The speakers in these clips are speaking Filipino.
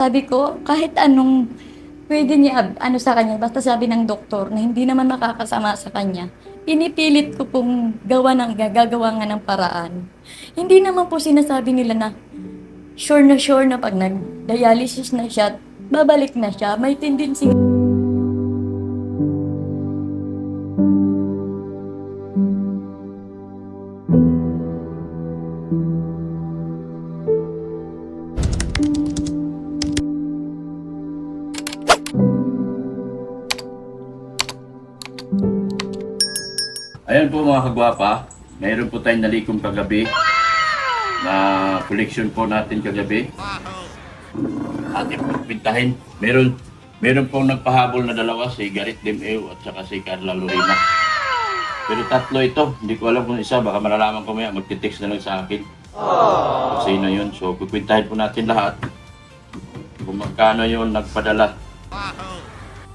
Sabi ko, kahit anong pwede niya ano sa kanya, basta sabi ng doktor na hindi naman makakasama sa kanya, pinipilit ko pong gagawa nga ng paraan. Hindi naman po sinasabi nila na sure na pag nag-dialysis na siya, babalik na siya. May tendency. Ayan po mga kagwapa, mayroon po tayong nalikom kagabi na collection po natin kagabi. Ating pintahin. Meron pong nagpahabol na dalawa, si Garrett Demeu at saka si Carla Lorena. Pero tatlo ito, hindi ko alam kung isa, baka malalaman ko maya, magte-text na lang sa akin. Kung sino yun. So, pipintahin po natin lahat kung magkano yun nagpadala.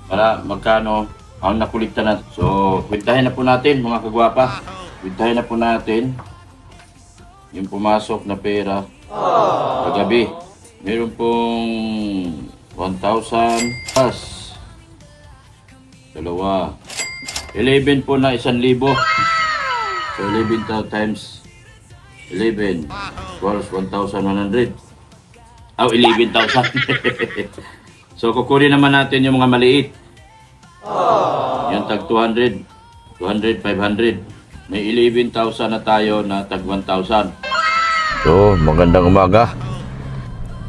Para magkano ang nakulikta na. So, kwentahin na po natin mga kagwapa. Kwentahin na po natin yung pumasok na pera kagabi. Meron pong 1,000 plus dalawa. 11 po na 1,000. So, 11 times 11 equals 1,100. 11,000. So, kukunin naman natin yung mga maliit. Yung tag 200, 500. May 11,000 na tayo na tag 1,000. So, magandang umaga.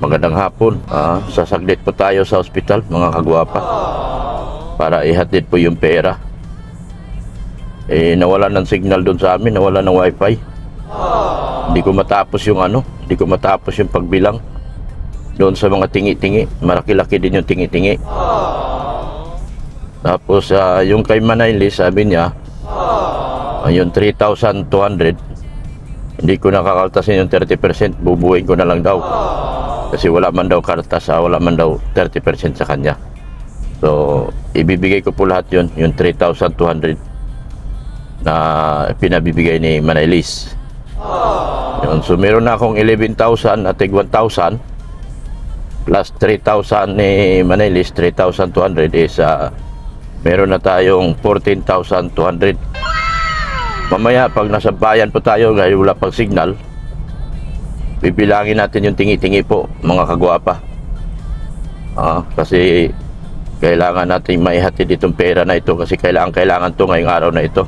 Magandang hapon. Sasaglit po tayo sa ospital, mga kagwapa. Para ihatid po yung pera. Nawala ng signal doon sa amin, nawala ng wifi. Hindi ko matapos yung pagbilang. Doon sa mga tingi-tingi, malaki-laki din yung tingi-tingi. Tapos yung kay Manayli, sabi niya, yung 3,200, hindi ko nakakaltasin yung 30%, bubuhin ko na lang daw. Kasi wala man daw kartas, wala man daw 30% sa kanya. So, ibibigay ko po lahat yun, yung 3,200 na pinabibigay ni Manaylis. Yun. So, meron na akong 11,000 at 1,000 plus 3,000 ni Manaylis, 3,200 is meron na tayong 14,200. Mamaya pag nasa bayan po tayo dahil wala pang signal, bibilangin natin yung tingi-tingi po mga kagwapa. Kasi kailangan natin maihatid itong pera na ito kasi kailangan to ngayong araw na ito.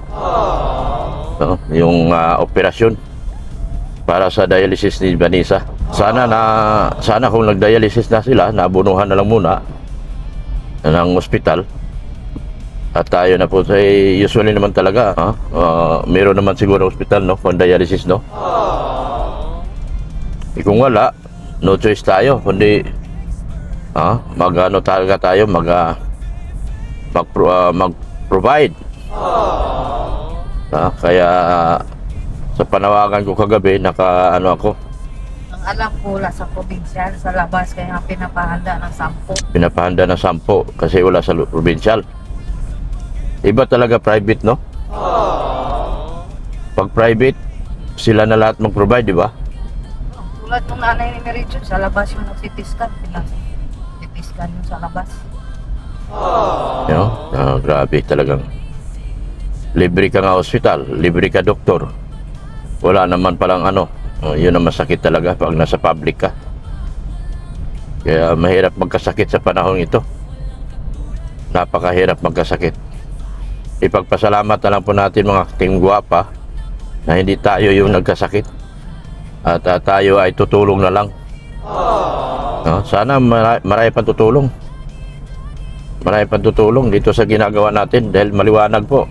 Yung operasyon para sa dialysis ni Vanessa. Sana kung nag-dialysis na sila, nabunuhan na lang muna ng ospital. At tayo na po, usually naman talaga, meron naman siguro hospital, no, kung dialysis, no. Kung wala, no choice tayo, kundi mag-ano talaga tayo, mag-provide. Kaya sa panawagan ko kagabi, naka-ano ako. Ang alam ko, wala sa probinsya, sa labas, kaya pinapahanda ng 10. Pinapahanda ng 10 kasi wala sa provincial. Iba talaga private, no? Pag private, sila na lahat mag-provide, di ba? Tulad ng nanay ni Mary June, sa labas yung nagtitiskan. Titiskan yung sa labas. You know? Grabe talagang. Libre ka nga hospital, libre ka doktor. Wala naman palang yun ang masakit talaga pag nasa public ka. Kaya mahirap magkasakit sa panahon ito. Napakahirap magkasakit. Ipagpasalamat na lang po natin mga team guwapa na hindi tayo yung nagkasakit at tayo ay tutulong na lang. Sana marami pang tutulong. Marami pang tutulong dito sa ginagawa natin dahil maliwanag po.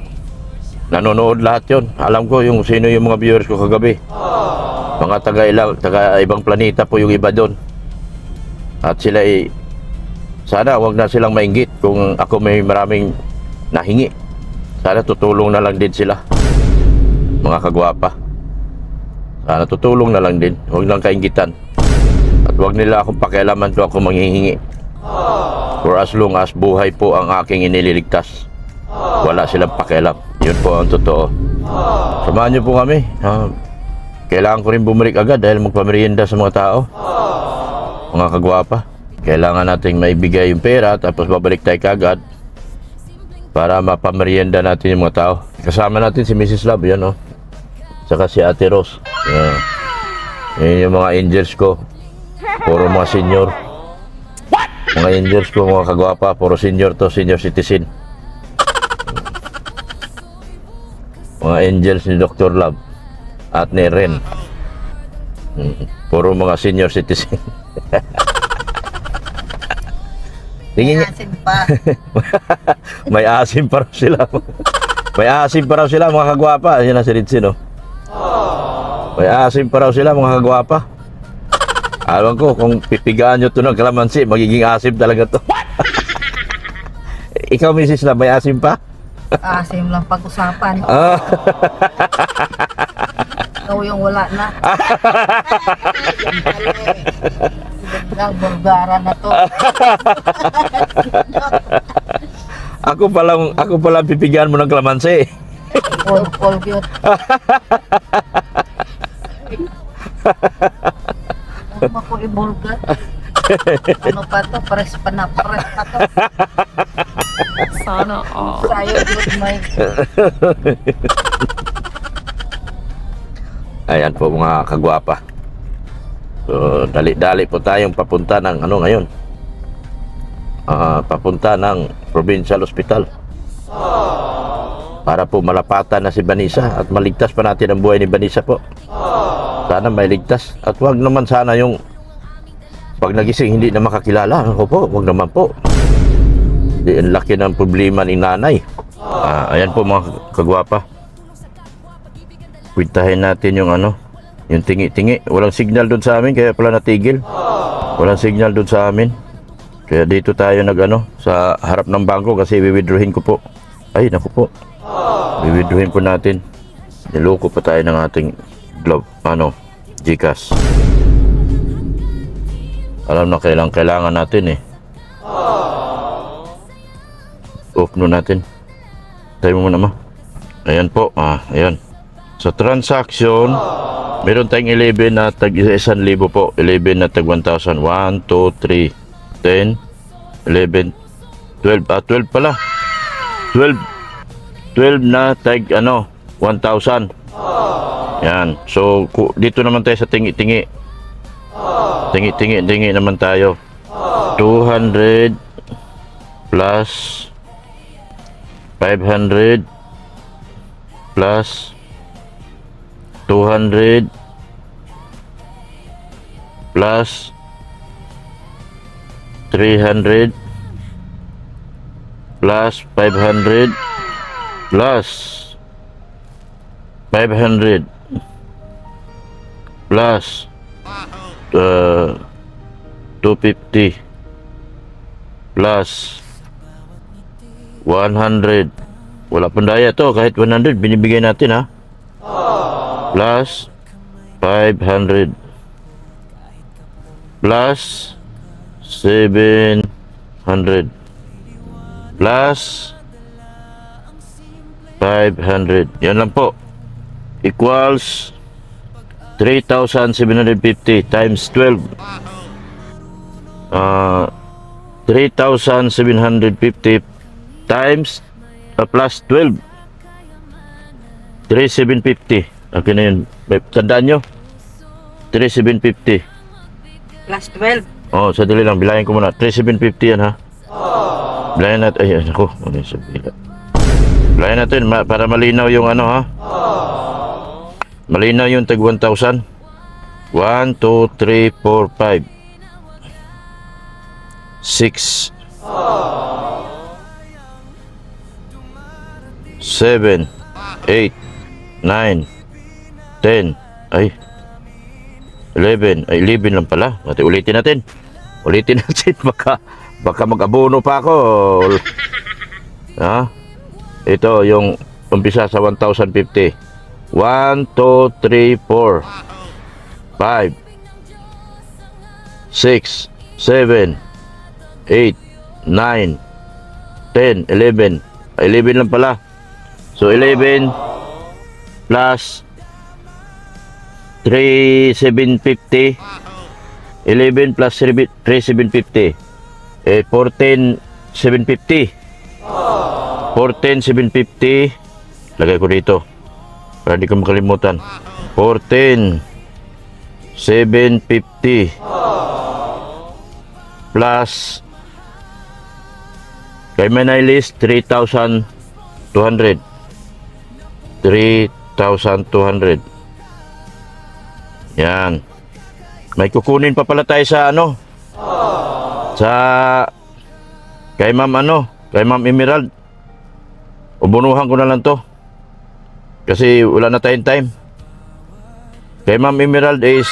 Nanonood lahat yon. Alam ko yung sino yung mga viewers ko kagabi. Mga taga ibang planeta po yung iba doon. At sila sana wag na silang mainggit kung ako may maraming nahingi. Sana tutulong na lang din sila, mga kagwapa. Sana tutulong na lang din, huwag lang kainggitan. At huwag nila akong pakialaman kung ako manghihingi. For as long as buhay po ang aking inililigtas, wala silang pakialam. Yun po ang totoo. Samahan niyo po kami. Kailangan ko rin bumalik agad dahil magpamerienda sa mga tao, mga kagwapa. Kailangan nating maibigay yung pera tapos babalik tayo kagad para mapamerienda natin yung mga tao. Kasama natin si Mrs. Love, yan oh. Saka si Ate Rose. Yan yung mga angels ko. Puro mga senior. Mga angels ko, mga kagwapa. Puro senior to, senior citizen. Mga angels ni Dr. Love at ni Ren. Puro mga senior citizen. Tingin niya. Asin pa. May asim pa raw sila. May asim pa raw sila mga kagwapa. Yan ang si Ritzy, no? May asim pa raw sila mga kagwapa. Alam ko, kung pipigaan nyo ito ng kalamansi, magiging asim talaga to. Ikaw, Mrs. Love, may asim pa? Asim lang pag-usapan. Ah, Ikaw yung wala na. Yan pala eh. Biglang bulgara na to. ako palang pipigaan mo ng kalamansi. Pol yun. Ano ba ko ibulgar? Ano pa to? Pares pa to. Sana all. Sayo good may. Ayan po mga kagwapa. So, dali-dali po tayong papunta ng ano ngayon. Papunta ng Provincial Hospital. Para po malapatan na si Vanessa at maligtas pa natin ang buhay ni Vanessa po. Sana may ligtas. At wag naman sana yung pag nagising hindi na makakilala. Ako po, wag naman po. Di ang laki ng problema ni nanay. Ayan po mga kagwapa. Kwintahin natin yung ano, yung tingi-tingi. Walang signal doon sa amin kaya pala natigil. Walang signal doon sa amin. Kaya dito tayo nag-ano sa harap ng bangko kasi wiwithdrawin ko po. Ay, naku po. Wiwithdrawin po natin. Niloko pa tayo ng ating GCash. Alam na kailangan natin eh. Off no natin. Tayo mo muna ma. Ayan po, ayan. Sa transaction, meron tayong 11 na tag 1,000 po. 11 na tag 1,000. 1, 2, 3, 10, 11, 12. 12 pala. 12 na tag 1,000. Yan. So, dito naman tayo sa tingi-tingi. Tingi naman tayo. 200 plus 500 plus 200 plus 300 plus 500 plus 500 plus 250 plus 100. Wala pang daya to, kahit 100 binibigay natin ha. Plus 500 plus 700 plus 500. Yan lang po. Equals 3,750 times 12. 3,750 times plus 12. 3,750. Okay na yun. Tandaan nyo? 3,750. Plus 12. Oh, sadali lang. Bilangin ko muna. 3,750 yan ha. Bilangin natin. Ay, ako. Ano yung sabila? Bilangin natin para malinaw yung ano ha. Malinaw yung tag 1,000. 1, 2, 3, 4, 5 6 7 8 9 10 ay 11 ay 11 lang pala. Ulitin natin baka mag-abono pa ako ha. Ito yung umpisa sa 1,050. 1, 2, 3, 4 5 6 7 8 9 10 11 11 lang pala. So 11 plus 3,750 11 plus 3,750. 14,750. 14,750. Lagay ko dito para di ko makalimutan. 14,750 plus kay Manailis 3,200. 3,200. Yan. May kukunin pa pala tayo sa ano? Sa kay Ma'am kay Ma'am Emerald. Ubunuhan ko na lang to. Kasi wala na tayong time. Kay Ma'am Emerald is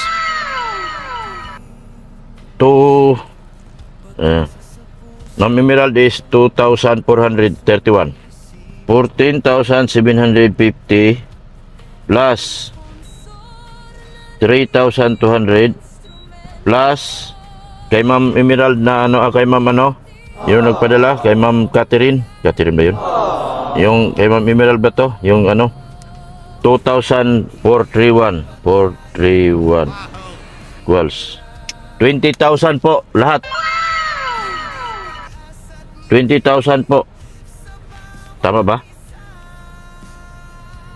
Ma'am Emerald is 2,431. 14,750 plus 3,200 plus kay Ma'am Emerald na kay Ma'am yung nagpadala kay Ma'am Catherine ba yun? Yung kay Ma'am Emerald ba to? Yung 2,431 equals 20,000 po lahat. 20,000 po. Tama ba?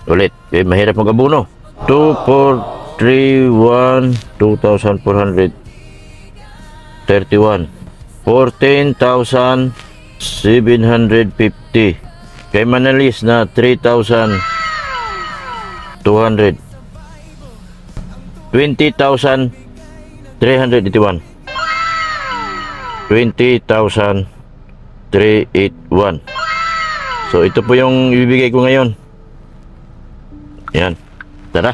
Ulit. Mahirap mag-abuno. 2,431 2,431 14,750 kay Manalis na 3,200 20,381 20,381. So ito po yung ibibigay ko ngayon. Yan. Tara.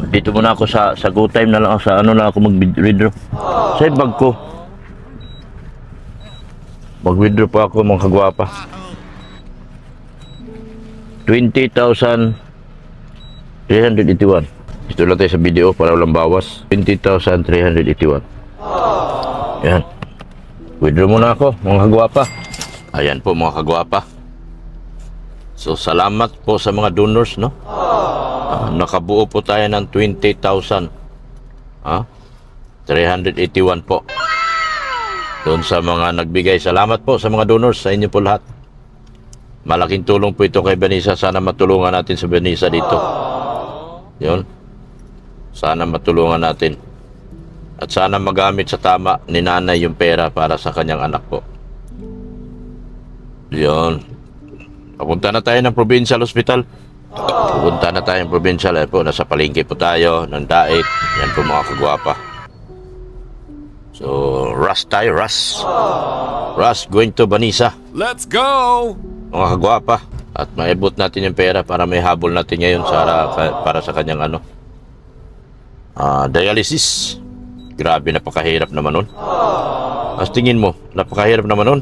Dito muna ako sa go time na lang ako, sa na ako mag-withdraw. Sa bag ko. Mag-withdraw pa ako mga kagwapa. 20,381. Ito lang tayo sa video para walang bawas. 20,381. Yan. Withdraw muna ako mga kagwapa. Ayan po mga kagwapa. So salamat po sa mga donors, no? Nakabuo po tayo ng 20,000. 381 po. Doon sa mga nagbigay. Salamat po sa mga donors, sa inyo po lahat. Malaking tulong po ito kay Vanessa. Sana matulungan natin si Vanessa dito. Yun. Sana matulungan natin. At sana magamit sa tama ni nanay yung pera para sa kanyang anak po. Yun. Papunta na tayo ng Provincial Hospital. Pupunta na tayo ng Provincial. Ayan po, nasa palengke po tayo ng Daet. Yan po mga kagwapa. So, rush tayo, rush. Rush, going to Vanessa. Let's go! Mga kagwapa. At maibot natin yung pera para may habol natin ngayon para sa kanyang dialysis. Grabe, napakahirap naman nun. As tingin mo, napakahirap naman nun.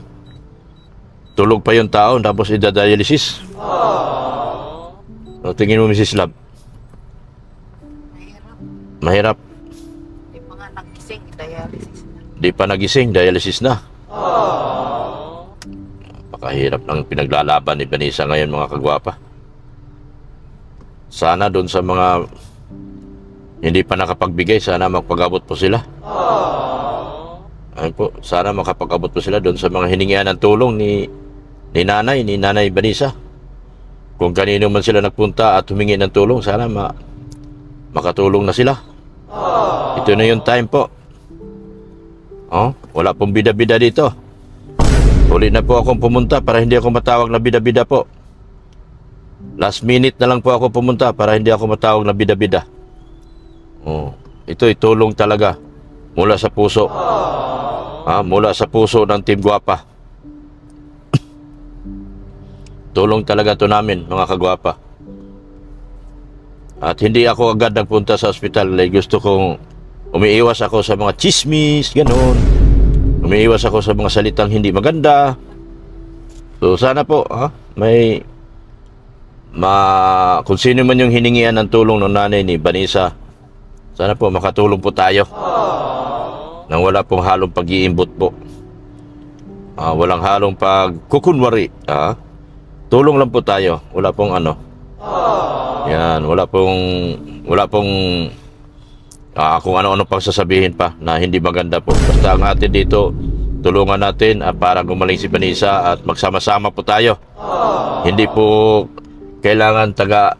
Tulog pa yung tao, tapos idadialysis. So, tingin mo, Mrs. Love? Mahirap. Di pa nga nagising, dialysis na. Di pa nagising, dialysis na. Napakahirap ng pinaglalaban ni Vanessa ngayon, mga kagwapa. Sana doon sa mga hindi pa nakapagbigay, sana magpag-abot po sila. Ayun po, sana makapag-abot po sila doon sa mga hiningian ng tulong ni Nanay Vanessa. Kung kanino man sila nagpunta at humingi ng tulong, sana makatulong na sila. Ito na yung time po. Wala pong bida-bida dito. Huli na po akong pumunta para hindi ako matawag na bida-bida po. Last minute na lang po ako pumunta para hindi ako matawag na bida-bida. Ito tulong talaga mula sa puso. Mula sa puso ng Team Guwapa. Tulong talaga to namin, mga kagwapa. At hindi ako agad nagpunta sa ospital. Gusto kong umiiwas ako sa mga chismis, gano'n. Umiiwas ako sa mga salitang hindi maganda. So sana po, kung sino man yung hiningian ng tulong ng nanay ni Vanessa, sana po makatulong po tayo. Nang wala pong halong pag-iimbot po. Walang halong pagkukunwari. Tulong lang po tayo. Wala pong Yan, wala pong kung ano-ano pang sasabihin pa na hindi maganda po. Basta ang atin dito, tulungan natin para gumaling si Vanessa at magsama-sama po tayo. Hindi po kailangan taga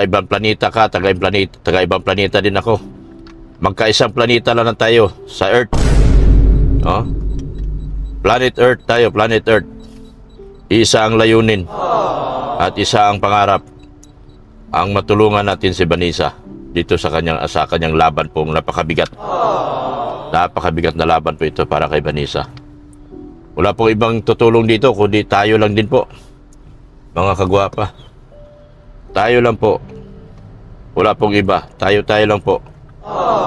ibang planeta ka, taga ibang planeta din ako. Magkaisang planeta lang tayo sa Earth. No? Planet Earth tayo, Planet Earth. Isa ang layunin at isa ang pangarap. Ang matulungan natin si Vanessa dito sa kanyang laban pong napakabigat. Napakabigat na laban po ito para kay Vanessa. Wala pong ibang tutulong dito kundi tayo lang din po. Mga kagwapa. Tayo lang po. Wala pong iba. Tayo lang po.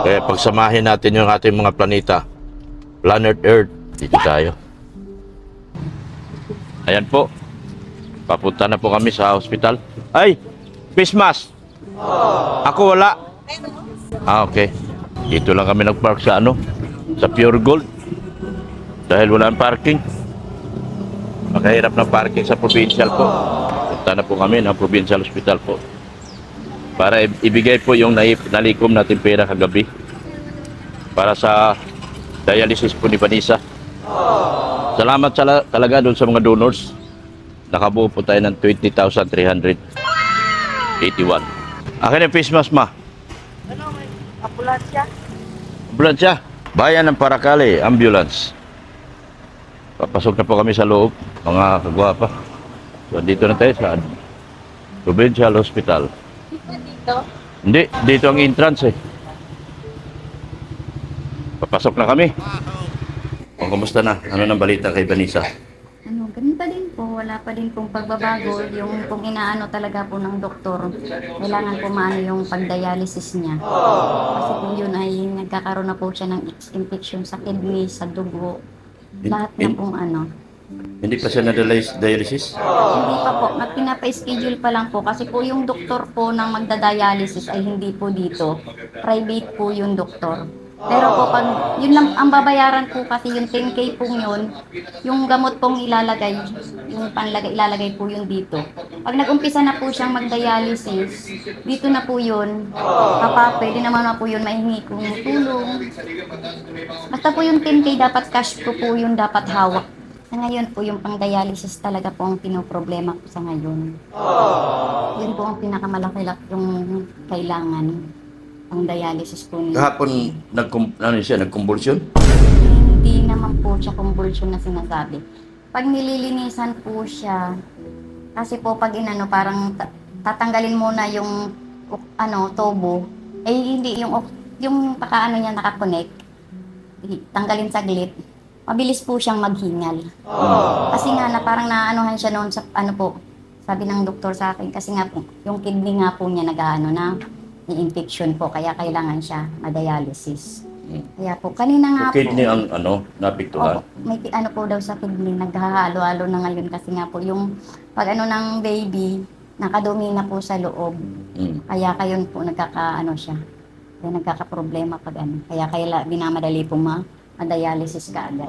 Kaya pagsamahin natin yung ating mga planeta. Planet Earth. Dito tayo. Ayan po. Papunta na po kami sa hospital. Ay! Face mask! Ako wala. Okay. Dito lang kami nagpark sa sa Pure Gold. Dahil wala ang parking. Makahirap ng parking sa provincial po. Punta na po kami ng provincial hospital po. Para ibigay po yung nalikom natin pera kagabi. Para sa dialysis po ni Vanessa. Salamat talaga doon sa mga donors. Nakabuo po tayo ng 20,381. Akin ang face mask, ma. Ano, may ambulansya? Ambulansya. Bayan ng Paracale, ambulance. Papasok na po kami sa loob, mga kagwapa. So, dito na tayo sa Provincial Hospital. Dito? Hindi, dito ang entrance eh. Papasok na kami. O, kumusta na? Ano nang balita kay Vanessa? Ganun pa din po, wala pa din pong pagbabago. Yung kung inaano talaga po ng doktor, kailangan po maano yung pagdialysis niya. Kasi po yun ay nagkakaroon na po siya ng infection sa kidney, sa dugo. Lahat na pong Hindi pa siya na-dialysis? Hindi pa po, pinapa-schedule pa lang po. Kasi po yung doktor po ng magda-dialysis ay hindi po dito. Private po yung doktor. Pero po pag yun lang ang babayaran po kasi yung 10K po yun, yung gamot pong ilalagay, yung panlagay ilalagay po yun dito. Pag nag-umpisa na po siyang mag-dialysis, dito na po yun. Pwede naman na po yun maihingi kong tulong. Basta po yung 10K dapat cash po yun dapat hawak. Sa ngayon po yung pang-dialysis talaga po ang pinoproblema ko sa ngayon. Yun po ang pinakamalaki yung kailangan. Ang dialysis po niya. Kahapon, nagkumbulsyon? Hindi naman po siya convulsion na sinasabi. Pag nililinisan po siya, kasi po pag parang tatanggalin muna yung tubo, hindi yung niya nakakonect, tanggalin saglit, mabilis po siyang maghingal. Kasi nga na parang naanohan siya noon sa sabi ng doktor sa akin, kasi nga po, yung kidney nga po niya infection po, kaya kailangan siya ma-dialysis. Kaya po, kanina nga Kidney po. ang napiktuhan? May po daw sa kidney, naghahalo-halo na ngayon kasi nga po, yung pag ng baby, nakadumi na po sa loob. Kaya kayon po, siya. Kaya nagkakaproblema pag Kaya binamadali po ma-dialysis ka agad.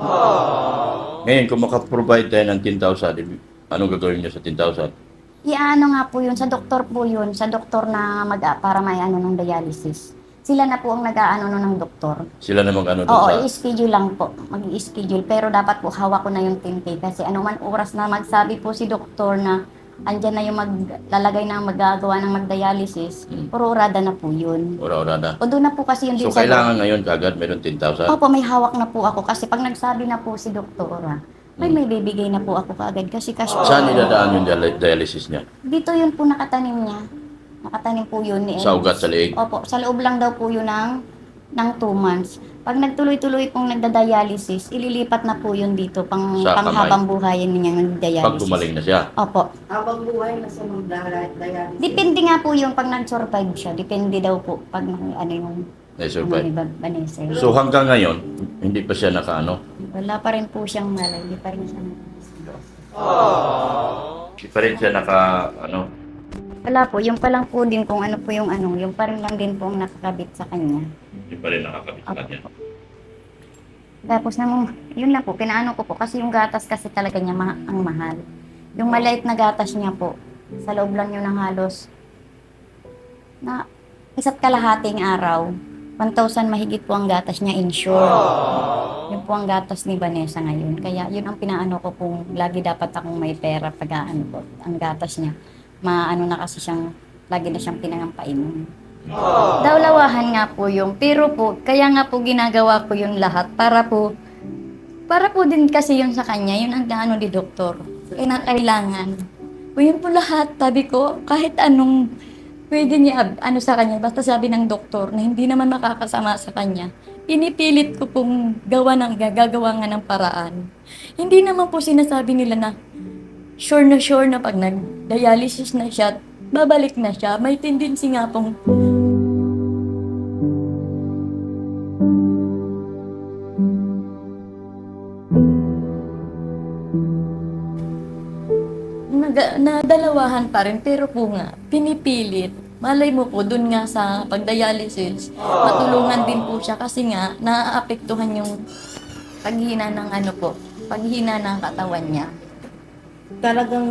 Ngayon, kung makaprovide tayo ng 10,000, anong gagawin niyo sa 10,000? Nga po yun, sa doktor po yun, sa doktor na para may ng dialysis. Sila na po ang ng doktor. Sila na doon Oo, i-schedule lang po. Mag-i-schedule. Pero dapat po hawak ko na yung 10K kasi anuman oras na magsabi po si doktor na andyan na yung maglalagay na magagawa ng mag-dialysis, urada na po yun. Ura-urada. O doon na po kasi yung So, kailangan ngayon kagad meron 10,000? Opo, may hawak na po ako kasi pag nagsabi na po si doktora, may bibigay na po ako kaagad kasi cash po. Saan idadaan yung dialysis niya? Dito yun po nakatanim niya. Nakatanim po yun ni Sa ugat sa leeg? Opo, sa loob lang daw po yun ng 2 months. Pag nagtuloy-tuloy pong nagda-dialysis, ililipat na po yun dito Sa panghabang buhayin niya ng dialysis. Pag gumaling na siya? Opo. Habang buhay na siya mag-dialysis. Depende nga po yung pag nag-survive siya. Depende daw po pag yung Na-survive. Vanessa. So, hanggang ngayon, hindi pa siya Wala pa rin po siyang malay. Hindi pa rin siya Hindi pa rin siya Wala po. Yung pa lang po din kung yung pa rin lang din po ang nakakabit sa kanya. Hindi pa rin nakakabit sa kanya. Tapos yun lang po, pinaano ko po. Kasi yung gatas kasi talaga niya ang mahal. Yung maliit na gatas niya po, sa loob lang yun ng halos na 1.5 araw, 1,000 mahigit po ang gatas niya insured. Yun po ang gatas ni Vanessa ngayon. Kaya yun ang pinaano ko kung lagi dapat akong may pera pag ano po, ang gatas niya. Maano na kasi siyang, lagi na siyang pinangampainom. Dawlawahan nga po yung, pero po, kaya nga po ginagawa ko yung lahat para po din kasi yun sa kanya, yun ang ano ni doktor. Kailangan. O yun po lahat, sabi ko, kahit anong pwede niya ano sa kanya, basta sabi ng doktor na hindi naman makakasama sa kanya, pinipilit ko pong gagawa nga ng paraan. Hindi naman po sinasabi nila na sure na pag nag-dialysis na siya, babalik na siya. May tendency nga pong nadalawahan pa rin, pero po nga, pinipilit. Malay mo po, dun nga sa pagdialysis, matulungan din po siya kasi nga, naaapektuhan yung paghina ng paghina ng katawan niya. Talagang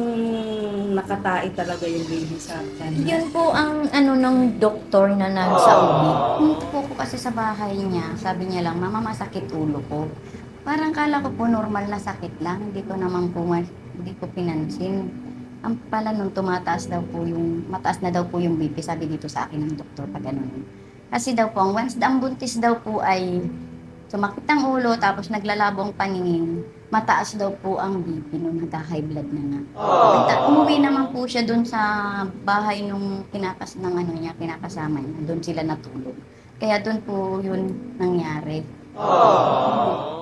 nakatai talaga yung baby sa kanya. Yun po ang ng doktor na nagsaudi. Punta po ko kasi sa bahay niya, sabi niya lang, mama masakit ulo ko. Parang kala ko po normal na sakit lang, hindi ko pinansin. Ang pala nung mataas na daw po yung BP, sabi dito sa akin ng doktor pag ganun. Kasi daw po, once ang buntis daw po ay sumakit ang ulo, tapos naglalabong paningin, mataas daw po ang BP nung nagka-high blood na nga. Umuwi naman po siya dun sa bahay nung kinakasama niya, dun sila natulog. Kaya dun po yun nangyari.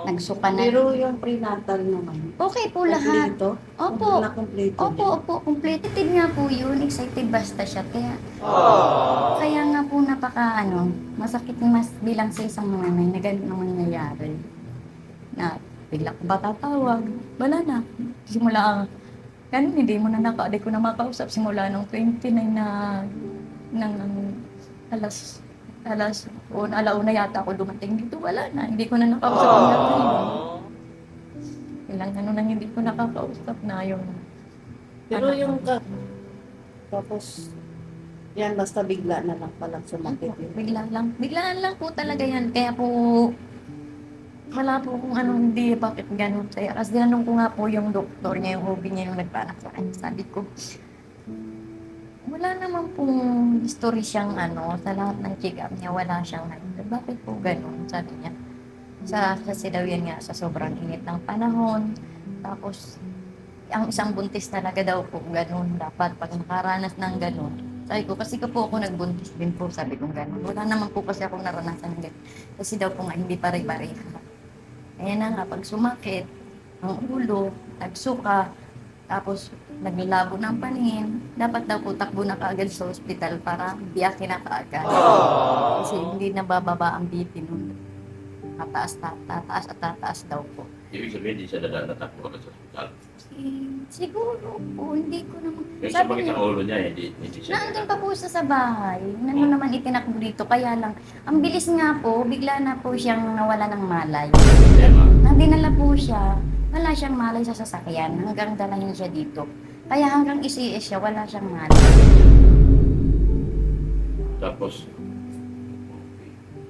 Nagsuka na. Pero yung prenatal naman, Okay po lahat. kompleto? Opo. Na-kompleto Opo, completed nga po yun. Excited basta siya. Kaya nga po masakit mas bilang sa isang nanay na ganun ang nangyayari. Na bigla ko ba tatawag? Wala na. Simula ganun, hindi ko na makausap simula nung 29 alauna yata ako dumating dito. Wala na. Hindi ko na nakausap ang tatay. Ilang hindi ko nakakausap na yung Pero yung tapos yan basta bigla na lang palang sumakit yun. Biglaan lang po talaga yan. Kaya po, wala po kung bakit ganun. Kasi tinanong ko nga po yung doktor niya, yung OB niya, yung nagpanak sa kanya. Sabi ko, wala naman pong history siyang sa lahat ng check-up niya, wala siyang bakit po ganun, sabi niya. Kasi daw yan nga, sa sobrang init ng panahon. Tapos, ang isang buntis talaga daw po ganun. Dapat pag nakaranas ng ganun. Sabi ko, kasi ko po ako nagbuntis din po, sabi ko ganun. Wala naman po kasi akong naranasan ng ganun. Kasi daw po nga, hindi pare-pareha. Ayan na nga, pag sumakit, ang ulo, nagsuka, tapos naglilabo ng paningin, dapat daw po takbo na kaagad sa ospital para biyakin na kaagad. Kasi hindi nabababa ang BP nun. Tataas daw po. Ibig sabihin, di siya natakbo agad sa hospital. Siguro po, hindi ko naman. Yung sumakit ang ulo niya, hindi siya. Naandun pa po siya sa bahay. Naman itinakbo dito. Kaya lang, ang bilis nga po, bigla na po siyang nawala ng malay. Nang dinala po siya, wala siyang malay sa sasakyan hanggang dalahin siya dito. Kaya hanggang isiis siya, wala siyang malay. Tapos,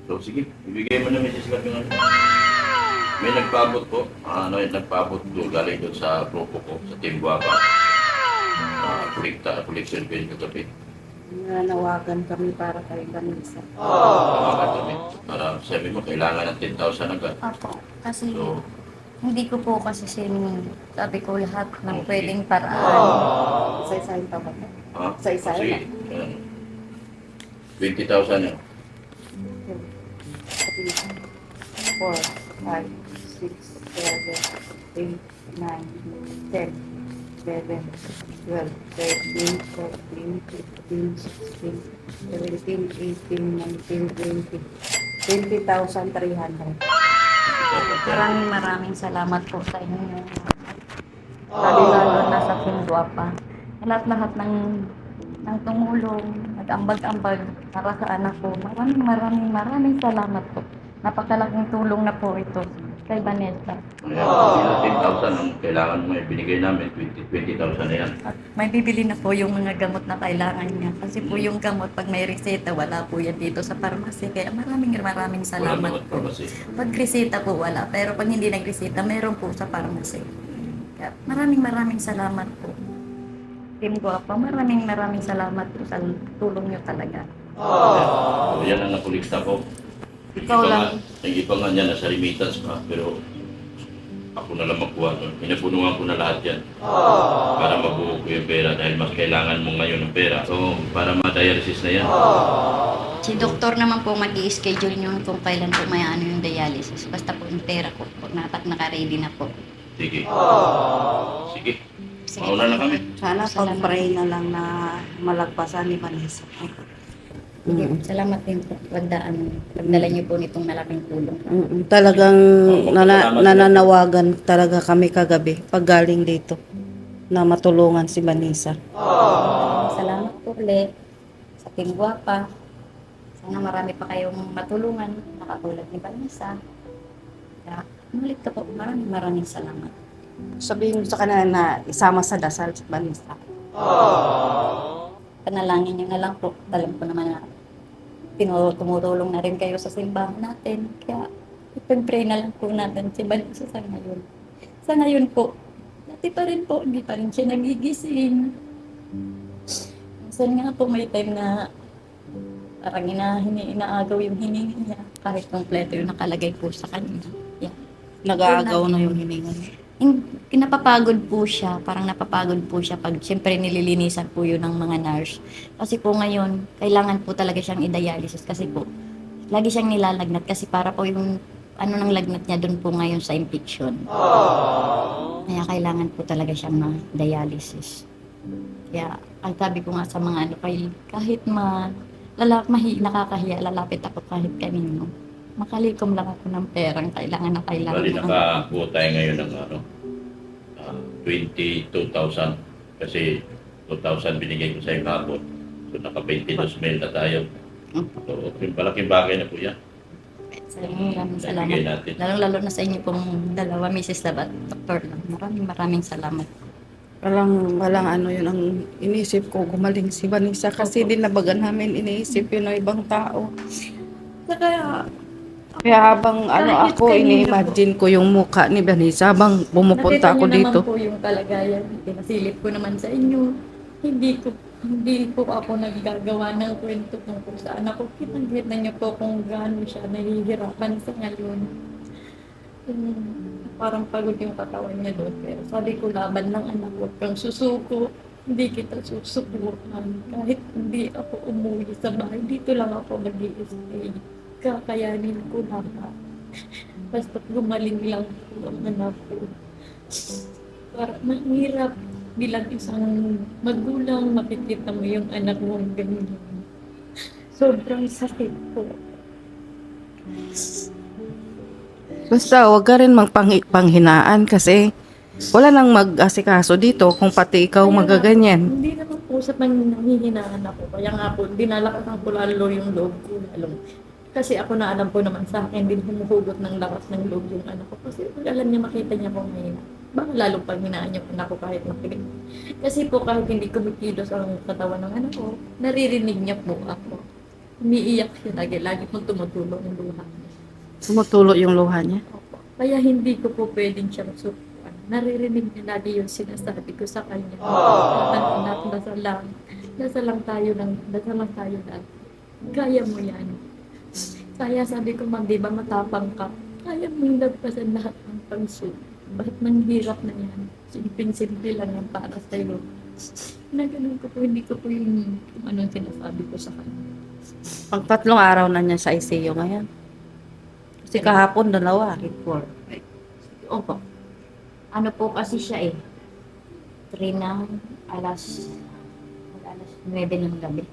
so sige, ibigay mo na Mrs. Lab yung May nagpaabot po. Nagpaabot doon galing doon sa grupo ko, sa Team Guapa. Collection ko yung katabi. Nanawagan kami para kay Vanessa. Para sabi mo, kailangan ng 10,000 agad. Opo, kasi So, hindi ko po kasi sabi ko lahat ng pwedeng paraan. Isa-isahin pa ba? ha? Isa-isahin Sige, 20,000 yun. 4, 5, 6, 7, 8, 9, 10, 11, 12, 13, 14, 15, 16, 17, 18, 19, 20. 20,300. Maraming salamat po sa inyo. Lalo na sa Pindua pa. Lahat ng tumulong, nag-ambag-ambag para sa anak ko. Maraming salamat po. Napakalaking tulong na po ito kay Vanessa. Ayan, 10,000 ang kailangan mo ibinigay namin, 20,000 na yan. At may bibili na po yung mga gamot na kailangan niya. Kasi po yung gamot, pag may reseta, wala po yan dito sa pharmacy. Kaya maraming Wala salamat naman po. pharmacy. Pag reseta po wala, pero pag hindi nagreseta, meron po sa pharmacy. Kaya maraming salamat po. Team Guapa, maraming salamat po sa tulong niyo talaga. So, yan ang nakulikta ko. Ikaw lang. Yung iba nga niya nasa remittance pa, pero ako na lang makuha nun. Pinapunuan ko na lahat yan. Para mabuo ko yung pera dahil mas kailangan mo ngayon ng pera. So, para ma-dialysis na yan. Si doktor naman po mag-i-schedule niyo kung kailan po may ano yung dialysis. Basta po yung pera ko po, naka-ready na po. Sige. Sige. Sige. Mauna na kami. Sana Salamat. pag-pray na lang na malagpasan ni Vanessa. Sige, salamat din po. Pagdala niyo po nitong malaking tulong. Talagang Salamat. nananawagan talaga kami kagabi pag galing dito na matulungan si Vanessa. Salamat po ulit sa Team Guapa. Sana marami pa kayong matulungan, nakatulad ni Vanessa. Kaya, ulit ka po, maraming salamat. Sabihin mo sa kanila na isama sa dasal si Vanessa. Panalangin niyo na lang po. Alam ko naman na tumutulong na rin kayo sa simbahan natin. Kaya, ipag-pray na lang po natin si Vanessa sa ngayon. Sa ngayon po, dati pa rin po, hindi pa rin siya nagigising. Minsan nga po may time na parang inaagaw yung hininga niya. Kahit kompleto yung nakalagay po sa kanya. Yeah. Nag-aagaw na yung hininga niya. Napapagod po siya, parang napapagod po siya pag siyempre nililinisan po yun ng mga nurse. Kasi po ngayon, kailangan po talaga siyang i-dialysis kasi po, lagi siyang nilalagnat kasi para po yung ano ng lagnat niya doon po ngayon sa infection. Kaya kailangan po talaga siyang ma-dialysis. Kaya, ang sabi ko nga sa mga ano, kahit nakakahiya, lalapit ako kahit kanino. Makalikom lang ako ng perang kailangan na kailangan. Bali, nakakuha tayo ngayon ng 22,000. Kasi 2,000 binigay ko sa yung hapon. So, naka 22,000 na tayo. So, yung malaking bagay na po yan. Maraming salamat. Nabigay natin. Lalo na sa inyo pong dalawa, Mrs. Lab at Dr. Lang. Maraming salamat. Walang ano yun ang iniisip ko, gumaling si Vanessa kasi dinabagan namin iniisip yun ng ibang tao. Kaya habang Kahit ako, kanina ini-imagine ko yung mukha ni Vanessa habang pumupunta ako Nakita niyo dito. naman po yung kalagayan. Pinasilip ko naman sa inyo. Hindi po ako naggagawa ng kwento tungkol sa anak ko. Kitang-kita niyo po kung gaano siya nahihirapan sa ngayon. Parang pagod yung katawan niya doon. Pero sabi ko, laban ng anak, huwag kang susuko. Hindi kita susukuhan. Kahit hindi ako umuwi sa bahay, dito lang ako mag-i-stay. Kakayanin ko lahat. Basta gumaling lang po ang anak ko. Para mahirap bilang isang magulang, makikita mo yung anak mo ganyan. Sobrang sakit po. Basta wag ka rin magpanghinaan kasi wala nang mag-asikaso dito kung pati ikaw magaganyan. Hindi naman po sa panghihinaan ako. Kaya nga po, dinalakasan ko lalo yung loob ko. Kasi ako na alam po naman sa akin, din humuhugot ng lakas ng loob yung anak ko. Kasi alam niya, makita niya kung mahina. Baka lalo panghinaan yung anak ko kahit makinig. Kasi po kahit hindi kumikilos ang katawan ng anak ko, naririnig niya po ako. Umiiyak siya lagi. Lagi pong tumutulong yung luha niya. Tumutulo yung luha niya. Opo. Kaya hindi ko po pwedeng siya masukuan. Naririnig niya lagi yung sinasabi ko sa kanya. Anak, dasal lang. Dasal lang tayo na. Kaya mo yan. Kaya sabi ko, di ba matapang ka? Kaya mong lagpasan lahat ng pagsubok. Bakit manghirap na yan? Simple lang yan para sa'yo. Na ganun ko po, hindi ko po yung kung anong sinasabi ko sa kanya. Pang 3 araw na niya sa ICU ngayon. Kasi kahapon 2, report. Opo. Ano po kasi siya 3 ng alas 9 ng gabi.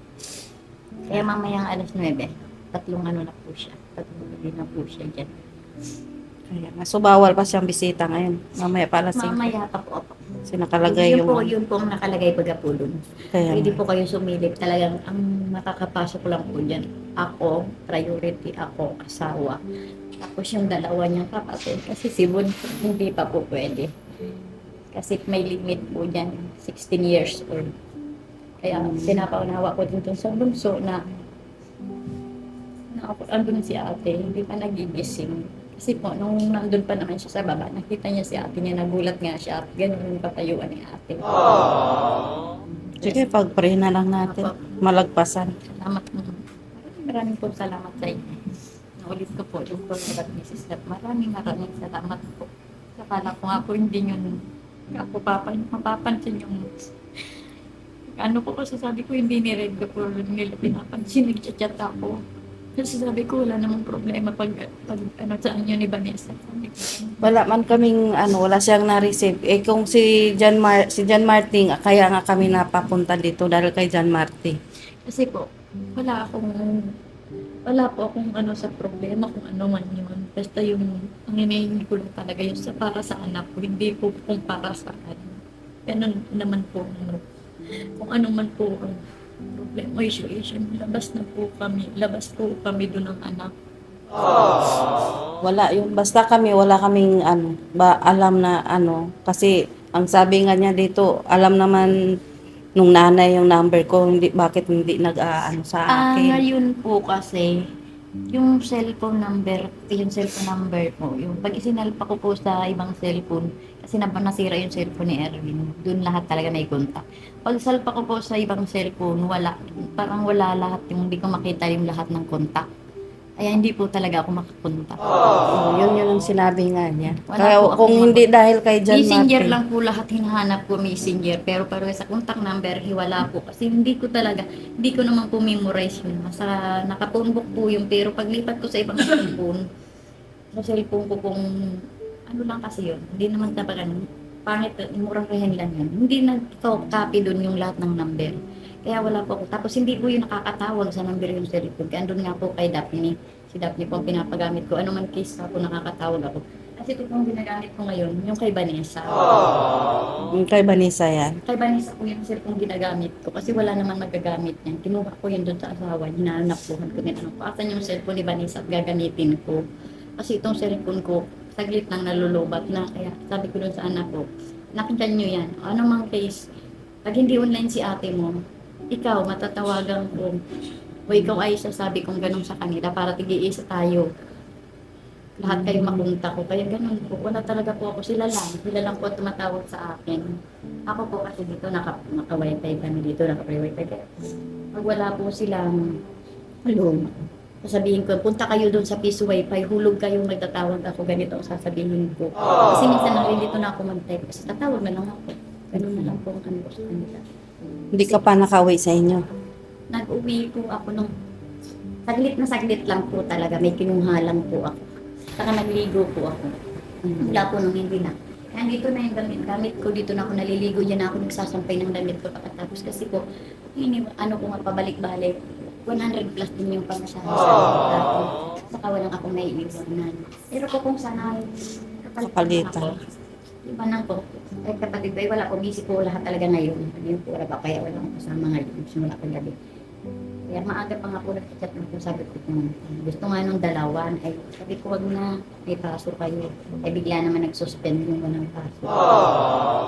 Kaya mamayang alas 9. 3 ano na po siya. 3 gabi na po siya dyan. Kaya nga, so bawal pa siyang bisita ngayon. Mamaya pa alas 5. Mamaya pa po. Opo. Kasi nakalagay yung... Yun po ang nakalagay baga po dun. Kaya Pwede po kayo sumilip. Talagang ang makakapasok lang po dyan. Ako, priority ako, asawa. Tapos yung 2 niyang kapatid. Kasi si Bon, hindi pa po pwede. Kasi may limit po dyan, 16 years old. Kaya pinapaunawa ko din dun sa bunso na ako, andun si ate, hindi pa nagigising. Kasi po, nung nandun pa naman siya sa baba, nakita niya si ate niya, nagulat nga siya at ganun yung patayuan ni ate. Sige, pag-pray na lang natin. Malagpasan. Salamat mo. Maraming po salamat sa inyo. Naulit ko po, Dr. at Mrs. Lab. Maraming salamat po. Sakala ko nga po hindi nyo ako mapapansin yung ano po kasi sabi ko hindi ni-read ko po nila pinapansin, nag-chat ako. Kasi sabi ko wala namang problema pag ano sa inyo ni Vanessa. Sabi ko, Wala man kaming wala siyang na-receive. Eh kung si John Martin, kaya nga kami napapunta dito dahil kay John Martin. kasi po, wala po akong ano sa problema kung ano man yun. Basta yung ang hinihingi ko lang talaga yung sa para sa anak ko, hindi po kung para sa ano. Ganun naman po ano. Kung ano man po ang problema, issue, labas po kami doon ng anak. Wala yun. Basta kami, wala kaming alam na kasi ang sabi nga niya dito, alam naman nung nanay yung number ko, bakit hindi sa akin. Ngayon po kasi, yung cellphone number po, yung pag isinalpa ko po sa ibang cellphone, kasi nasira yung cellphone ni Erwin, doon lahat talaga may contact. Pag salpa ko po sa ibang cellphone, parang wala lahat, yung hindi ko makita yung lahat ng contact. Kaya hindi po talaga ako makakontak. Yun ang sinabi nga niya. Wala Kaya po kung akong hindi dahil kay John Messenger Martin. lang po lahat hinahanap ko, Messenger. Pero sa contact number, wala po. Kasi hindi ko naman po memorize yun. Naka-phone book po yun. Pero paglipat ko sa ibang cellphone, sa cellphone ko kung ano lang kasi yun. Hindi naman pangit, murang rehen lang yun. Hindi nag-copy dun yung lahat ng number. Kaya wala po ako. Tapos hindi po yung nakakatawag sa number yung cellphone. Kaya andun nga po kay Daphne. Si Daphne po ang pinapagamit ko. Ano man case na po nakakatawag ako. Kasi ito po ang ginagamit ko ngayon, yung kay Vanessa. Yung kay Vanessa yan. Kay Vanessa po yung cellphone ginagamit ko. Kasi wala namang magagamit niyan. Kinuha ko yun doon sa asawa. Hinahanap ko. Asan yung cellphone ni Vanessa at gagamitin ko. Kasi itong cellphone ko, saglit lang nalulubat na. Kaya sabi ko doon sa anak ko, nakita nyo yan. Ano mang case, pag hindi online si ate mo, ikaw, matatawagan ko. O ikaw ay sasabi kong ganun sa kanila para tig-iisa tayo. Lahat kayo mapunta ko. Kaya ganun po. Wala talaga po ako. Sila lang po tumatawag sa akin. Ako po kasi dito, naka-wifi kami dito, naka-wifi. Kaya pag wala po silang sasabihin ko, punta kayo doon sa piso wifi, hulog kayong magtatawag ako, ganito ang sasabihin ko. Kasi minsan nalilito na ako mag-type kasi tatawag na lang ako. Ganun na lang po ang kanila sa kanila. Hindi ka pa nakauwi sa inyo. Nag-uwi po ako nung saglit lang po talaga. May kinuha lang po ako. Saka nagligo po ako. Wala po nung hindi na. Kaya dito na yung gamit ko. Dito na ako naliligo. Diyan na ako nagsasampay ng damit ko. Tapos kasi po, ano ko nga pabalik-balik. 100 plus din yung pamasahe sa ako. Saka walang akong naiiwanan. Pero po kung sana Kapalitan. Iba na po. Kahit kapatid ba, wala po. Busy po lahat talaga ngayon. Ngayon po, wala pa kaya wala akong kasama ngayon. Simula ko gabi. Kaya maaga pa nga po nag-chat na po. Sabi ko kung gusto nga nung dalawan. Ay, sabi ko wag na. May paso kayo. Ay bigla naman nag-suspend yung walang paso.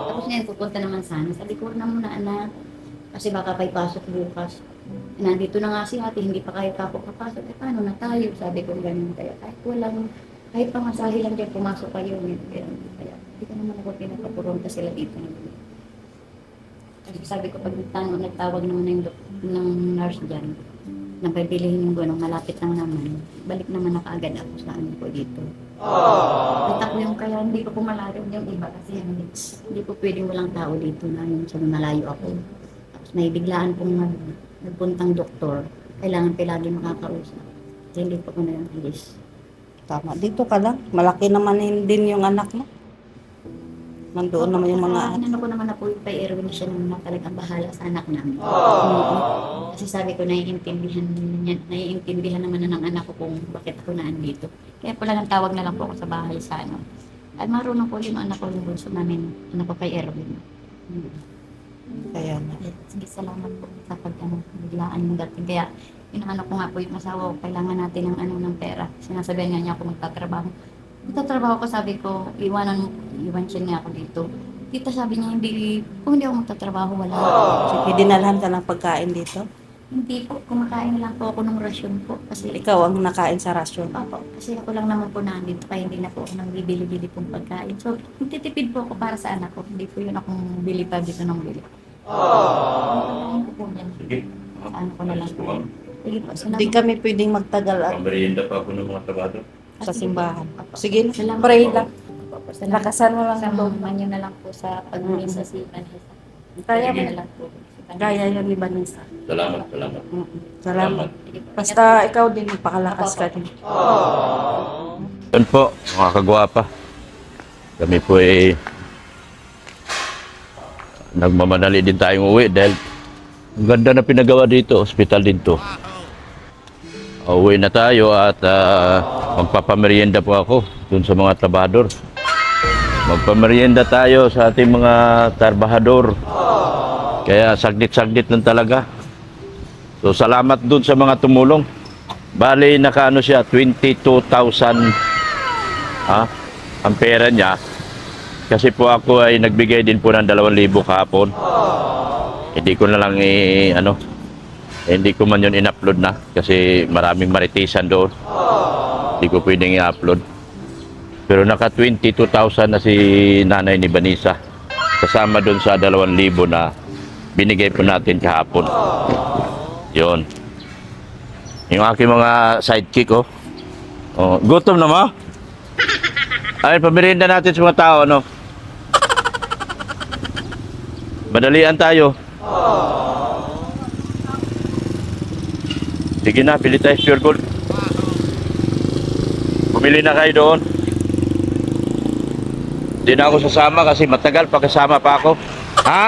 Tapos ngayon pupunta naman sana. Sabi ko wag na muna anak. Kasi baka pa'y pasok bukas. Nandito na nga si ate. Hindi pa kayo kapok-kapasok. Eh paano na tayo? Sabi ko ganun. Kaya kahit pamasahe lang dyan, pumasok kayo. Kaya hindi ko naman ako pinapapurunta sila dito. Kasi sabi ko, pag nagtawag naman ng nurse dyan, na bibilihin yung gano'n, malapit lang naman, balik naman na kaagad ako sa ano ko dito. At ako yung kaya hindi ko pumalarin yung iba kasi hindi ko pwedeng walang tao dito na yung sa malayo ako. Tapos may biglaan pong nagpuntang doktor, kailangan lagi makakausap. Kasi hindi po ko na yung alis. Tama. Dito ka lang. Malaki naman din yung anak mo. Nandoon naman yung mga anak. Ano ko naman na po kay Erwin siya naman na talagang bahala sa anak namin. Kasi sabi ko, naiintindihan naman na ng anak ko kung bakit ako naandito. Kaya pala nang tawag na lang po ako sa bahay sa ano. At marunong po yung anak ko yung bunso namin, anak ko kay Erwin. Kaya na. Sige, salamat po sa biglaan yung dating. Kaya inaano ko nga po yung asawa ko, kailangan natin ng ng pera. Sinasabihan nga niya ako magtatrabaho. magtatrabaho ko, sabi ko, iwan siya niya ako dito. Tita, sabi niya, hindi, kung hindi ako magtatrabaho, wala. Sige, dinalhan ka ng pagkain dito. Hindi po, kumakain lang po ako ng rasyon po. Kasi Ikaw ang nakain sa rasyon. Opo, kasi ako lang naman po nandito, kaya hindi na po ako nang bibili-bili pong pagkain. So, nagtitipid po ako para sa anak ko. Hindi po yun akong bili pa dito ng bili. Ano po yan? Sige. Ano ko na lang po. Sige po, Hindi salamat. kami pwedeng magtagal Pamerienda pa ako ng mga trabado. sa simbahan. Opo. Sige, Salamat pray po. lang. Opo, salamat. Lakasan mo lang Sa ang loob. mga nyo na lang po sa pag-misa si Vanessa. Kaya Kaya mo. na lang po. Si Vanessa. Gaya yun ni Vanessa. Salamat. Salamat. Sige po. Basta ikaw din, magpakalakas ka din. Yun po, mga kagwapa. Kami po nagmamadali din tayong uwi dahil ang ganda na pinagawa dito, hospital din to. Uwi na tayo at magpapamerienda po ako dun sa mga trabahador. Magpamerienda tayo sa ating mga trabahador. Kaya saglit-saglit lang talaga. So salamat dun sa mga tumulong. Bali nakaano siya 22,000 ang pera niya. Kasi po ako ay nagbigay din po ng 2,000 kahapon. Hindi ko na lang hindi ko man yun in-upload na kasi maraming maritisan doon. Hindi ko pwedeng i-upload. Pero naka 22,000 na si nanay ni Vanessa. Kasama doon sa 2,000 na binigay po natin kahapon. Yun. Yung aking mga sidekick, oh. Oh, gutom na mo? Ay, pamerienda natin sa mga tao, ano? Madalian tayo. Sige na, pili tayo pure gold. Bumili na kayo doon. Hindi na ako sasama kasi matagal pa kasama pa ako. Ha?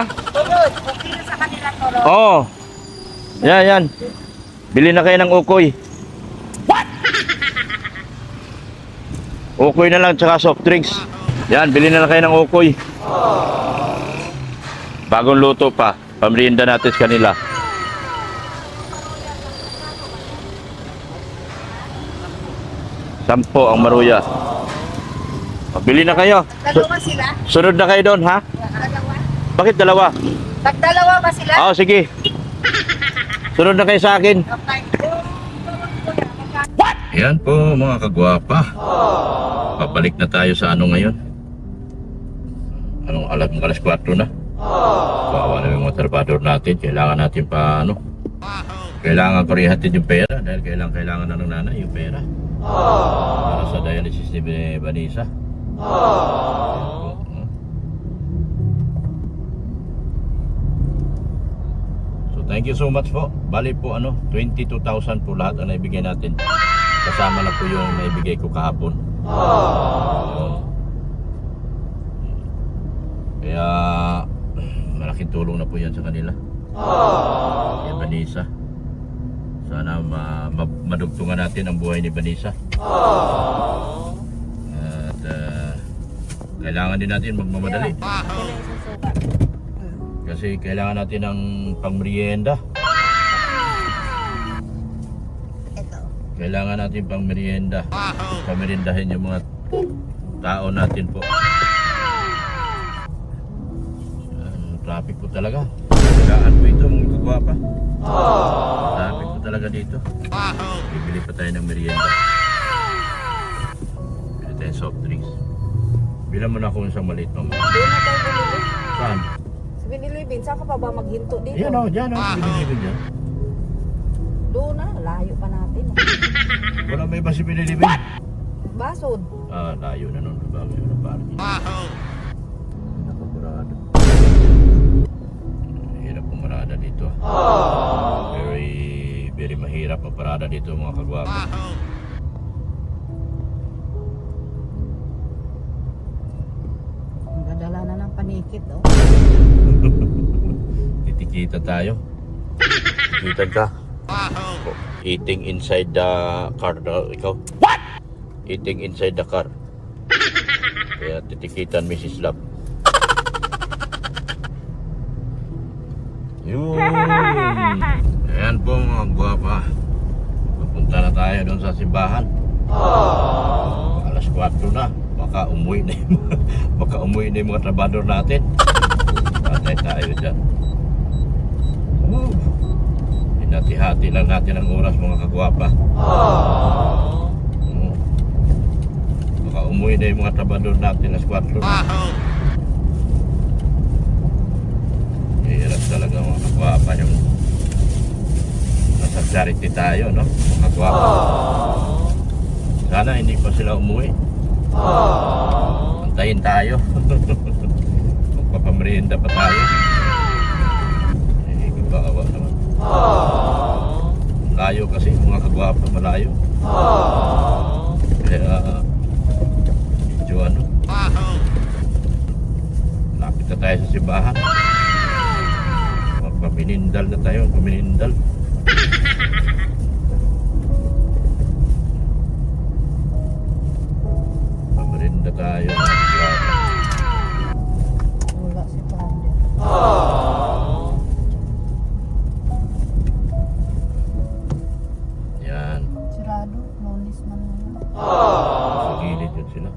Oo. Yan. Bili na kayo ng ukoy. What? Ukoy na lang tsaka soft drinks. Yan, bili na lang kayo ng ukoy. Bagong luto pa. Pamerienda natin sa kanila. Sampo ang maruya. Bili na kayo. Dalawa sila? Sunod na kayo doon, ha? Dalawa? Bakit dalawa? Tagdalawa ba sila? Oo, sige. Sunod na kayo sa akin. Okay. Yan po mga kagwapa. Babalik na tayo sa ano ngayon. Anong alas 4 na. Bawa na yung mga trabador natin. Kailangan natin pa kailangan ko rihatid yung pera dahil kailangan na ng nanay yung pera. Para sa dialysis ni Vanessa. So thank you so much po. Bali po 22,000 po lahat ang naibigay natin. Kasama na po yung naibigay ko kahapon. Yun. Kaya malaking tulong na po yan sa kanila. Kaya Vanessa. Sana madugtungan natin ang buhay ni Vanessa. At kailangan din natin magmamadali. Kasi kailangan natin ng pangmerienda. Kailangan natin pangmerienda. Pamerindahin yung mga tao natin po. Traffic po talaga. Kailangan po ito mga kagwapa. Traffic po talaga dito. Bibili pa tayo ng merienda. Bili tayo soft drinks. Bilang mo na ako isang maliit mama. Doon na tayo bumili. Saan? Sa Binilibin, saan ka pa ba maghinto dito? Yan o, dyan o. Binilibin dyan. Doon na, layo pa natin. Wala may ba si binilibin? Basod. Layo na nun. Bago yun ang parking. Nakaparada. Hirap pumarada dito. Very mahirap ang parada dito mga kagwapa. Dadala na ng panikit, oh. Titikita tayo. Tikitan ka. Eating inside the car daw ikaw. What? Eating inside the car. Kaya titikitan Mrs. Love. Yun. Ayan po mga gwapa. Papunta na tayo doon sa simbahan. Alas 4 4 na. Baka umuwi na yung, baka umuwi na yung mga trabador natin. Patay tayo dyan. Oh. Hinati-hati lang natin ang oras mga kagwapa. Baka umuwi na yung mga trabador natin alas 4 na. Hirap talaga mga kagwapa yung nasa charity tayo, no? Mga kagwapa. Sana hindi pa sila umuwi. Antayin tayo. Magpapamerienda pa tayo. Eh, kawawa naman. Layo kasi, mga kagwapa, malayo. Kaya, medyo ano, lapit na tayo sa simbahan. Magpaminindal na tayo, magpaminindal. Pamerinda tayo, mga kagwapa. Wala si Pande. Yan, Sirado, Lunes man yun. sa gilid yun sila.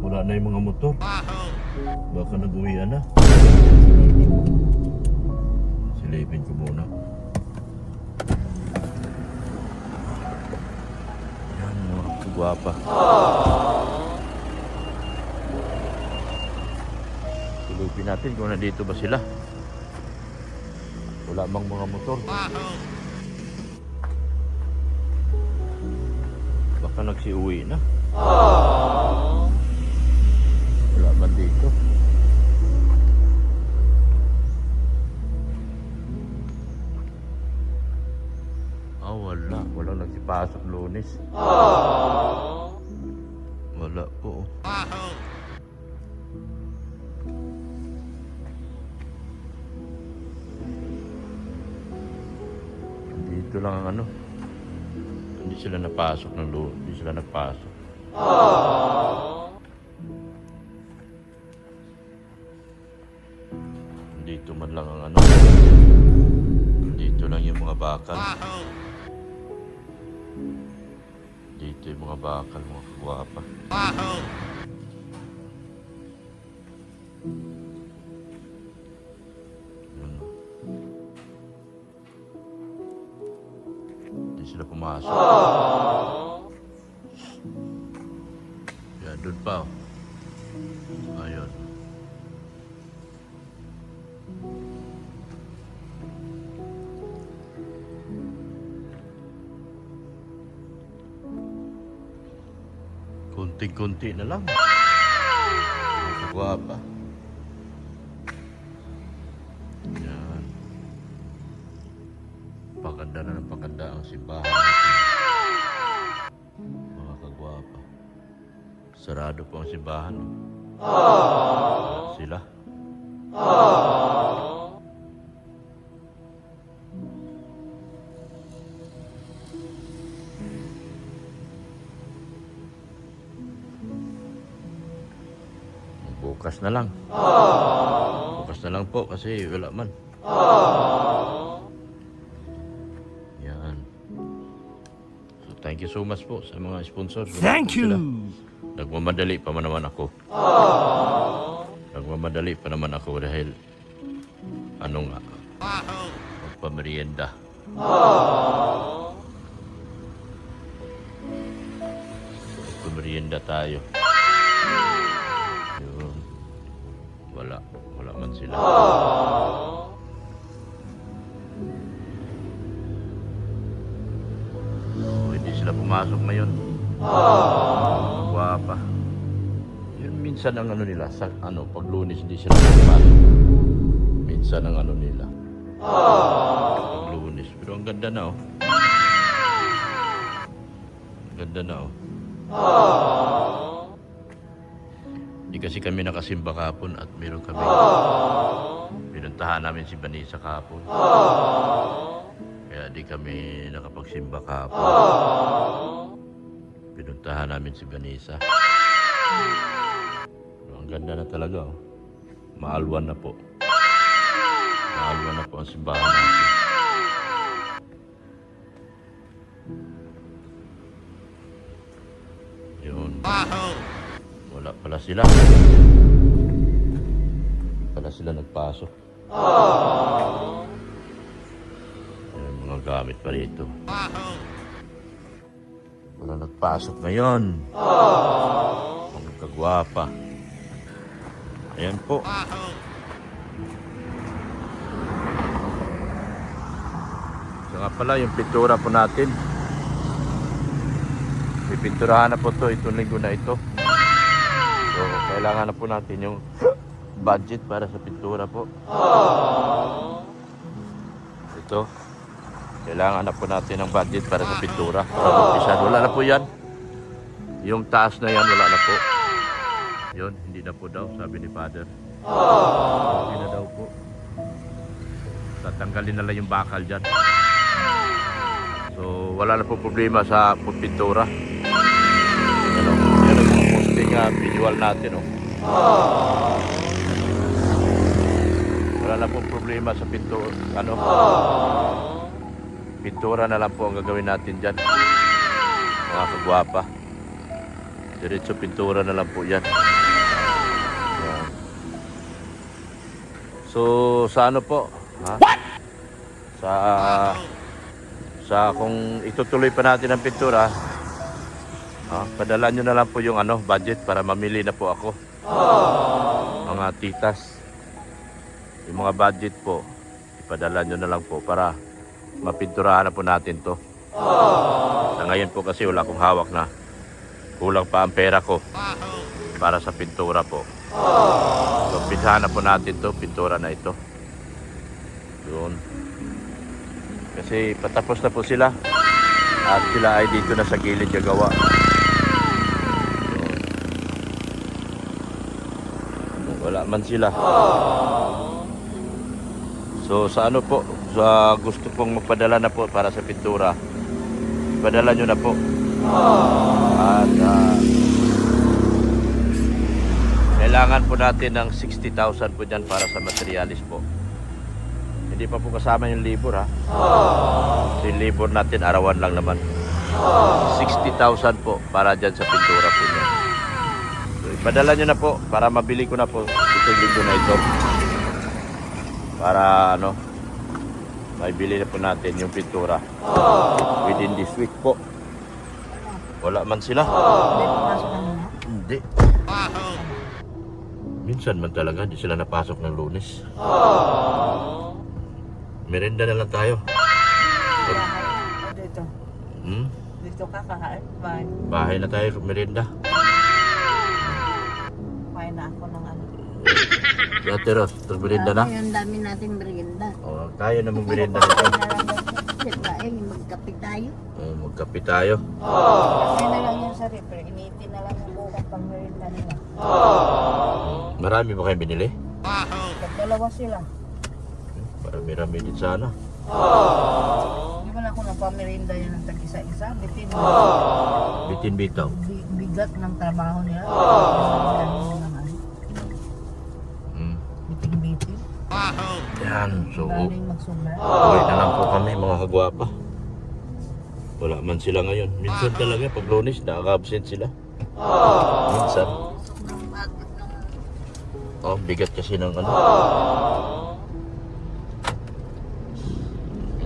Wala na yung mga motor. Baka nag-uwian na. Silipin ko muna. Yan mga kagwapa. Silipin natin kung nandito ba sila. Wala bang mga motor. Baka nagsiuwi na. Wala ba dito? Wala. Walang nagsipasok Lunes. Wala po. Dito lang ang ano. Hindi sila napasok ng Lunes. Hindi sila nagpasok. Dito man lang ang ano. Dito lang yung mga bakal. Dito yung mga bakal, mga kagwapa. Ano? Hindi sila pumasok. Yan, doon pa. Ayun. Kunti-kunti na lang. Kagwapa. Yan. Paganda na ng paganda ang simbahan natin. Mga kagwapa. Sarado po ang simbahan. Sila. Bukas na lang. Bukas na lang po kasi wala man. Yan. So thank you so much po sa mga sponsors. Thank you. Nagmamadali pa naman ako. Nagmamadali pa naman ako dahil ano nga, magpamerienda. Magpamerienda tayo. Yun. Wala man sila. Hindi sila pumasok ngayon. Guwapa. Yun minsan ang ano nila, sa ano, pag Lunes hindi sila pumasok. Minsan ang ano nila. Pag Lunes. Pero ang ganda na oh. Ang ganda na oh. Hindi kasi kami nakasimba kahapon at meron kami pinuntahan namin si Vanessa kahapon. Kaya di kami nakapagsimba kahapon. Pinuntahan namin si Vanessa. Pero ang ganda na talaga oh. Maalwan na po. Maalwan na po ang simbahan natin. 'Yan. pala sila. Pala sila nagpasok. May mga gamit pa rito. Wala nagpasok ngayon. Ang kagwapa. Ayan po. So nga pala, yung pintura po natin. Pipinturahan na po to itong linggo na ito. So, kailangan na po natin yung budget para sa pintura po. Ito. Kailangan na po natin ng budget para sa pintura. Para mag-umpisa. Wala na po yan. Yung taas na yan, wala na po. Yun, hindi na po daw, sabi ni Father. Hindi na daw po. Tatanggalin na lang yung bakal dyan. So, wala na po problema sa pintura. Ano, yan ang mga posting visual natin, oh. Wala na po problema sa pintura. Ano? Pintura na lang po ang gagawin natin dyan. Mga kagwapa. Diretso pintura na lang po yan. Yan. So, sa ano po? Ha? Sa kung itutuloy pa natin ang pintura, padala nyo na lang po yung budget para mamili na po ako. Mga titas. Yung mga budget po, ipadala nyo na lang po para mapinturahan na po natin to. Sa ngayon po kasi wala akong hawak na. Kulang pa ang pera ko para sa pintura po. So, pinsahan na po natin to, pintura na ito. Yun. Kasi patapos na po sila. At sila ay dito na sa gilid gagawa. Yun. Wala man sila. So sa ano po, sa gusto pong magpadala na po para sa pintura, ipadala nyo na po. At kailangan po natin ng 60,000 po dyan para sa materialis po. Hindi pa po kasama yung libur, ha. So yung libur natin, arawan lang naman. 60,000 po para dyan sa pintura po niya. So ipadala nyo na po para mabili ko na po itong linggo na ito. Para maibili na po natin yung pintura within this week po. Wala man sila. Hindi pumasok kanina. Hindi. Minsan man talaga, di sila napasok ng Lunes. Merenda na lang tayo. Dito. Hmm? Dito ka kakain. Bye. Bahay na tayo, merenda. Kumain na ako ng ano. Ate Ros, merenda na. Ang dami nating merienda. O, tayo na mag-merenda nito. Kain na lang siyempre, magkape tayo. Magkape tayo. Kumain na lang yan sa refre. Initin na lang yung bukas pang merienda nila. Marami ba kayo binili? Dalawa sila. Marami-rami din sana. Hindi man ako nagpamerienda yan ng tag-isa-isa. Bitin. Bitin bitaw. Bigat ng trabaho nila. Merienda nila naman. Bitin-bitin. Yan, so Galing magsubra. uwi na lang po kami mga kagwapa. Wala man sila ngayon. Minsan talaga pag Lunes nakaka-absent sila. Minsan. Oh, bigat kasi ng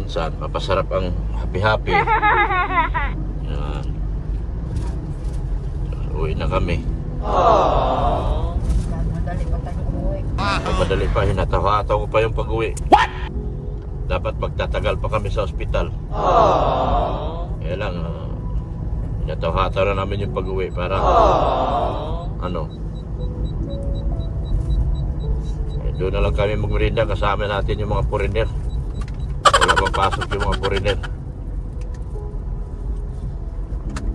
Minsan, mapasarap ang happy-happy. Yan. Uwi na kami. Madali pa tayo umuwi. Pag madali pa, hinataw-hataw ko pa yung pag-uwi. Dapat magtatagal pa kami sa ospital. Kaya lang, hinataw-hataw na namin yung pag-uwi para doon na lang kami magmerinda kasama natin yung mga foreigner. Wala papasok yung mga foreigner.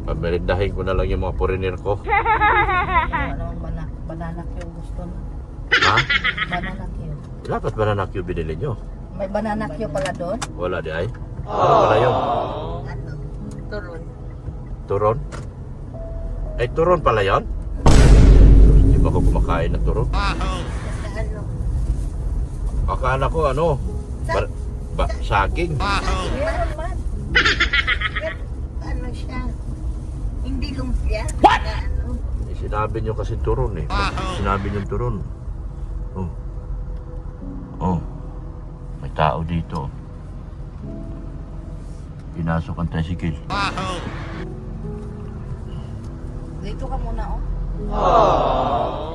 Pamerindahin ko na lang yung mga foreigner ko. Wala namang banana cue gusto na. Ha? Banana cue. Dapat banana cue binili nyo? May banana cue pala doon. Wala di ay? Ano pala yun? Ano? Turon. Turon? Ay, turon pala yun? Di ba ako kumakain ng turon? Ano? Akala ko saging. Meron man. Ano siya? Hindi lumpia. What? Ano? Sinabi nyo kasi turon eh. Sinabi nyo turon. Oh. Oh. May tao dito. Pinasok ang tricycle. Dito ka muna, oh.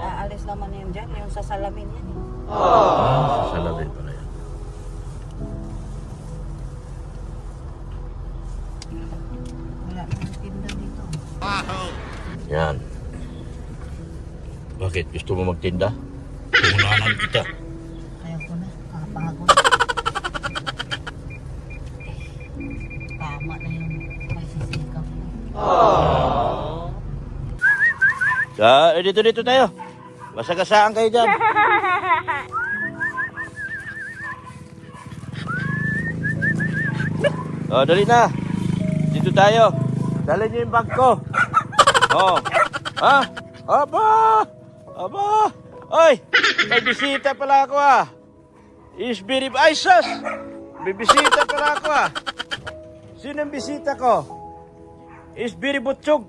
Aalis naman yun dyan, yung sa salamin yan. Sa salamin pala yan. Wala nang tinda dito. Yan. Bakit? Gusto mo magtinda? Tumunanan kita. Ayaw ko na, kakapagod. Tama na yung pagsisikap. Dito tayo. Masagasaan kayo dyan. Oh, dali na. Dito tayo. Dali niyo yung bag ko. Oh. Ha? Aba! Aba! Oy! May bisita pala ako ah. Isbirib Aisas! May bisita pala ako ah. Sino ang bisita ko? Isbirib Butchog.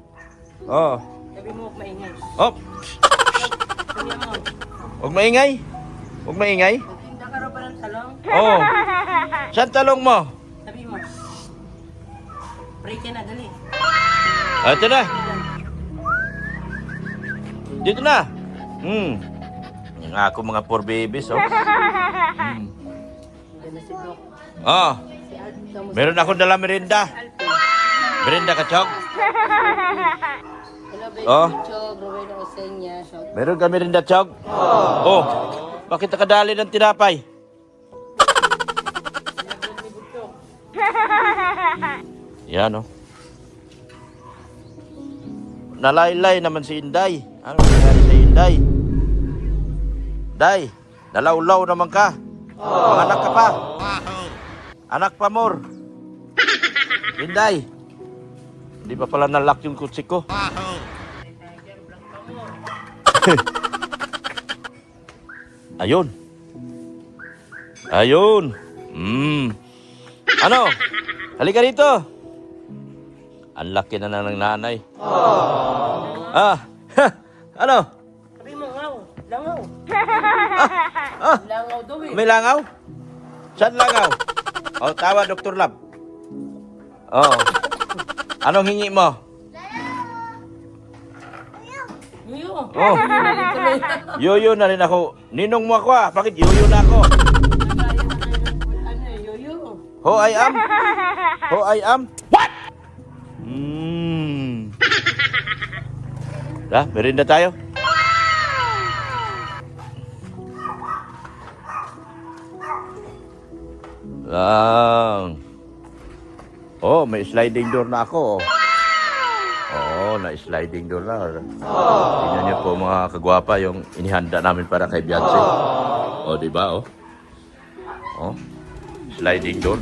Oh. Sabi mo, maingay. Hop! Huwag maingay. Huwag maingay. Tinda ka raw ba ng talong? Oh. Saan talong mo? Sabi mo. Break ka na, dali. Ah, ito na. Dito na. Yung ako mga poor babies, oh. Yan na si Brock. Oh. Si Alvin, kamusta? Meron akong dala merinda. Merinda ka, Chok? Hello, baby. Oh. Chog, Rowena Osenya. Shout. Meron ka merinda, Chok? Oh. Bakit nakadali ng tinapay? Yan, oh. Nalaylay naman si Inday. Ano nangyari sa Inday? Day, nalawlaw naman ka. Anak ka pa. Anak pa, more. Inday. Hindi pa pala nalock yung kutsi ko. Ayun. Ayun. Ano? Halika rito. Ang laki na ng nanay. Ano? Sabi mo, ngaw. Langaw. Langaw daw eh. May langaw? Saan langaw? Oh, tawa Dr. Lab. Oh. Anong hingi mo? Yuyo. Oh. Yoyo na rin ako. Ninong mo ako ah. Bakit yoyo na ako? Ano eh, yuyo. Ho I am? Ho I am? What? Merinda tayo. Oh, may sliding door na ako. Oh, na-sliding door na. Tingnan niyo po mga kagwapa yung inihanda namin para kay Beyonce. Oh, di ba? Oh. Oh. Sliding door.